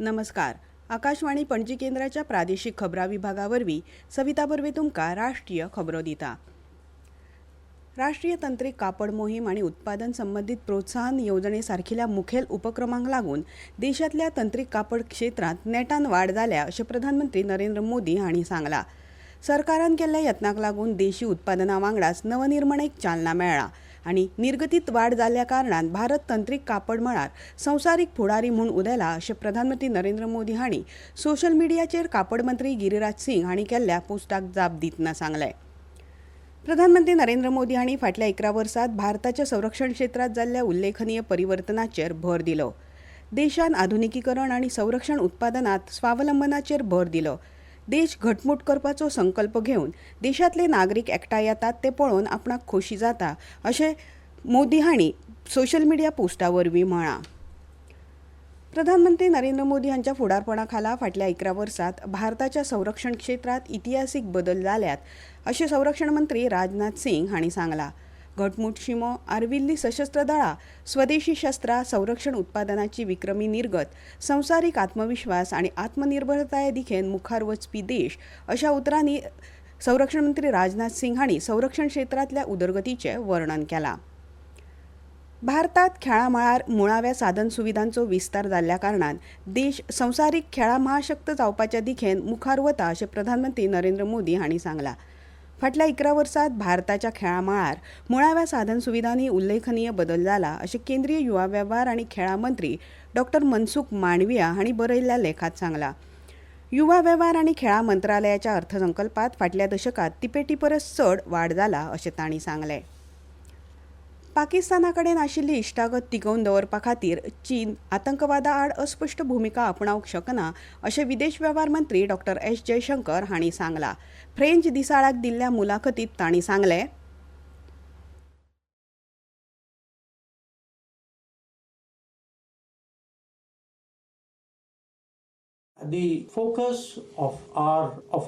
नमस्कार. आकाशवाणी पणजी केंद्राच्या प्रादेशिक खबरा विभागावरवी सविता बर्वे तुमका राष्ट्रीय खबरो दिता. राष्ट्रीय तंत्रीक कापड मोहीम आणि उत्पादन संबंधित प्रोत्साहन योजनेसारखिल्या मुखेल उपक्रमांक लागून देशातल्या तंत्रीक कापड क्षेत्रात नेटान वाढ जाल्या अशें प्रधानमंत्री नरेंद्र मोदी हांणी सांगला. सरकारान केल्ल्या यत्नाक लागून देशी उत्पादनां वांगडाच नवनिर्माणेक चालना मेळ्ळा आणि निर्गतीत वाढ जाल्ल्या कारणान भारत तंत्रीक कापड मळार संवसारीक फुडारी म्हूण उदेला अशें प्रधानमंत्री नरेंद्र मोदी हांणी सोशल मिडियाचेर कापड मंत्री गिरिराज सिंग हांणी केल्ल्या पोस्टाक जाप दितना सांगलें. प्रधानमंत्री नरेंद्र मोदी हांणी फाटल्या 11 वर्सांत भारताच्या संरक्षण क्षेत्रात जाल्ल्या उल्लेखनीय परिवर्तनाचेर भर दिलो. देशान आधुनिकीकरण आणि संरक्षण उत्पादनात स्वावलंबनाचेर भर दिलो. देश घटमूट करपाचो संकल्प घेवन देशातले नागरीक एकठांय येतात ते पळोवन आपणाक खोशी जाता अशें मोदी हांणी सोशल मिडिया पोस्टा वरवीं म्हळां. प्रधानमंत्री नरेंद्र मोदी हांच्या फुडारपणा खाला फाटल्या 11 वर्सांत भारताच्या संरक्षण क्षेत्रात इतिहासीक बदल जाल्यात अशें संरक्षण मंत्री राजनाथ सिंग हांणी सांगलां. घटमूट शिमो, आर्विल्ली सशस्त्र दळां, स्वदेशी शस्त्रां, संरक्षण उत्पादनाची विक्रमी निर्गत, संवसारीक आत्मविश्वास आणि आत्मनिर्भरताये दिखेन मुखार वचपी देश अशा उतरांनी संरक्षण मंत्री राजनाथ सिंग हांणी संरक्षण क्षेत्रातल्या उदरगतीचें वर्णन केलां. भारतात खेळां मळार मुळाव्या साधन सुविधांचो विस्तार जाल्ल्या कारणान देश संवसारीक खेळां महाशक्त जावपाच्या दिखेन मुखार वता अशें प्रधानमंत्री नरेंद्र मोदी हांणी सांगलां. फाटल्या 11 वर्सांत भारताच्या खेळां मळार मुळाव्या साधन सुविधांनी उल्लेखनीय बदल जाला अशें केंद्रीय युवा वेव्हार आनी खेळां मंत्री डॉ. मनसुख मांडविया हांणी बरयल्ल्या लेखात सांगलां. युवा वेव्हार आनी खेळां मंत्रालयाच्या अर्थसंकल्पात फाटल्या दशकात तिपेटी परस चड वाड जाला अशें तांणी सांगलें. पाकिस्ताना कडेन आशिल्ली इश्टागत तिगोवन दवरपा खातीर चीन आतंकवादा आड अस्पश्ट भुमिका आपणावंक शकना अशें विदेश वेव्हार मंत्री डॉ. एस. जयशंकर हांणी सांगलां. फ्रेंच दिसाळ्याक दिल्ल्या मुलाखतीत तांणी सांगलें, The focus of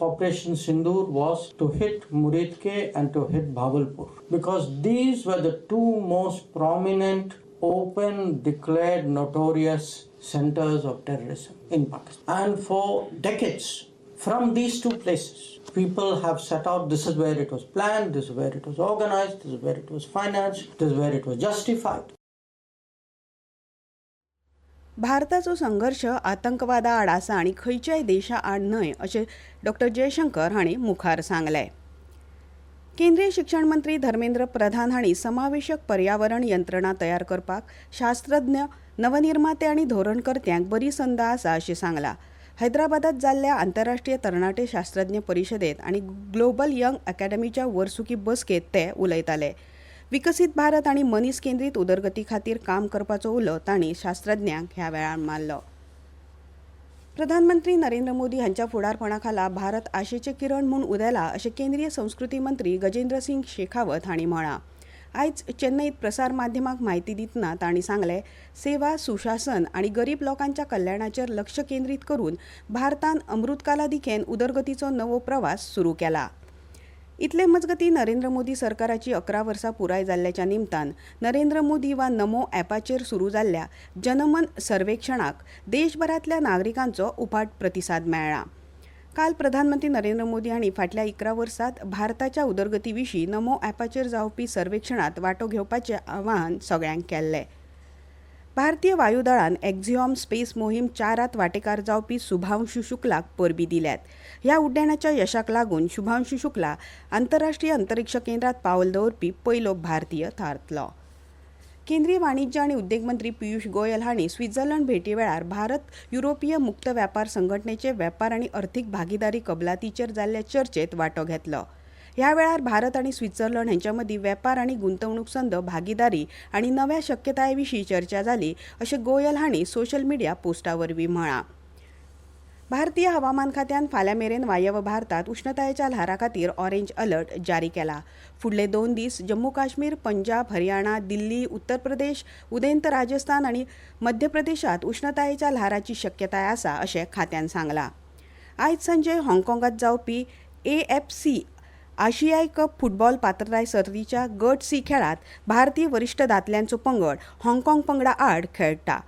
Operation Sindoor was to hit Muridke and to hit Bhavalpur because these were the two most prominent, open, declared, notorious centers of terrorism in Pakistan. And for decades, from these two places, people have set out, this is where it was planned, this is where it was organized, this is where it was financed, this is where it was justified. भारताचो संघर्ष आतंकवादा आड आसा आनी खंयच्याय देशा आड न्हय अशें डॉ. जयशंकर हांणी मुखार सांगलें. केंद्रीय शिक्षण मंत्री धर्मेंद्र प्रधान हांणी समावेशक पर्यावरण यंत्रणा तयार करपाक शास्त्रज्ञ, नवनिर्माते आनी धोरणकर्त्यांक बरी संद आसा अशें सांगलां. हैदराबादात जाल्ल्या आंतरराष्ट्रीय तरणाटे शास्त्रज्ञ परिशदेत आनी ग्लोबल यंग अकॅडमीच्या वर्सुकी बसकेत ते उलयताले. विकसीत भारत आनी मनीस केंद्रीत उदरगती खातीर काम करपाचो उलो तांणी शास्त्रज्ञांक ह्या वेळार मारलो. प्रधानमंत्री नरेंद्र मोदी हांच्या फुडारपणा खाला भारत आशेचें किरण म्हूण उदेला अशें केंद्रीय संस्कृती मंत्री गजेंद्र सिंग शेखावत हांणी म्हळां. आयज चेन्नईत प्रसार माध्यमांक म्हायती दितना तांणी सांगलें, सेवा, सुशासन आनी गरीब लोकांच्या कल्याणाचेर लक्ष केंद्रीत करून भारतान अमृतकाला दिखेन उदरगतीचो नवो प्रवास सुरू केला. इतले मजगतीं नरेंद्र मोदी सरकाराची 11 वर्सां पुराय जाल्ल्याच्या निमतान नरेंद्र मोदी वा नमो ॲपाचेर सुरू जाल्ल्या जनमन सर्वेक्षणाक देशभरांतल्या नागरिकांचो उपाट प्रतिसाद मेळ्ळा. काल प्रधानमंत्री नरेंद्र मोदी हांणी फाटल्या 11 वर्सांत भारताच्या उदरगती विशीं नमो ॲपाचेर जावपी सर्वेक्षणात वांटो घेवपाचें आवाहन सगळ्यांक केल्लें. भारतीय वायुदळान एक्झिओम स्पेस मोहीम 4 वांटेकार जावपी शुभांशु शुक्लाक परबीं दिल्यात. ह्या उड्डाणाच्या यशाक लागून शुभांशु शुक्ला आंतरराष्ट्रीय अंतरिक्ष केंद्रात पावल दवरपी पयलो भारतीय थारतलो. केंद्रीय वाणिज्य आनी उद्देग मंत्री पियुष गोयल हांणी स्वित्झर्लंड भेटी वेळार भारत युरोपीय मुक्त वेपार संघटनेचे वेपार आनी अर्थीक भागीदारी कबलातीचेर जाल्ले चर्चेत वांटो घेतलो. ह्या वेळार भारत आनी स्वित्झर्लंड हांच्या मदीं वेपार आनी गुंतवणूक संद, भागीदारी आनी नव्या शक्यताये विशीं चर्चा जाली अशें गोयल हांणी सोशल मिडिया पोस्टा वरवीं म्हळां. भारतीय हवामान खात्यान फाल्यां मेरेन वायव्य भारतात उश्णतायेच्या ल्हारा खातीर ऑरेंज अलर्ट जारी केला. फुडले 2 दीस जम्मू काश्मीर, पंजाब, हरियाणा, दिल्ली, उत्तर प्रदेश, उदेंत राजस्थान आनी मध्य प्रदेशात उश्णतायेच्या ल्हाराची शक्यताय आसा अशें खात्यान सांगलां. आयज सांजे हाँगकाँगात जावपी AFC आशियाई कप फुटबॉल पात्रताय सर्तीच्या गट सी खेळात भारतीय वरिष्ठ दादल्यांचो पंगड हाँगकाँग पंगडा आड खेळटा.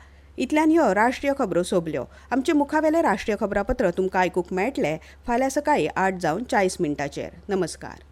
इतल्यान ह्यो राष्ट्रीय खबरो सोंपल्यो. आमचे मुखावेले राष्ट्रीय खबरापत्र तुमकां आयकूंक मेळटले फाल्यां सकाळीं 8:40 नमस्कार.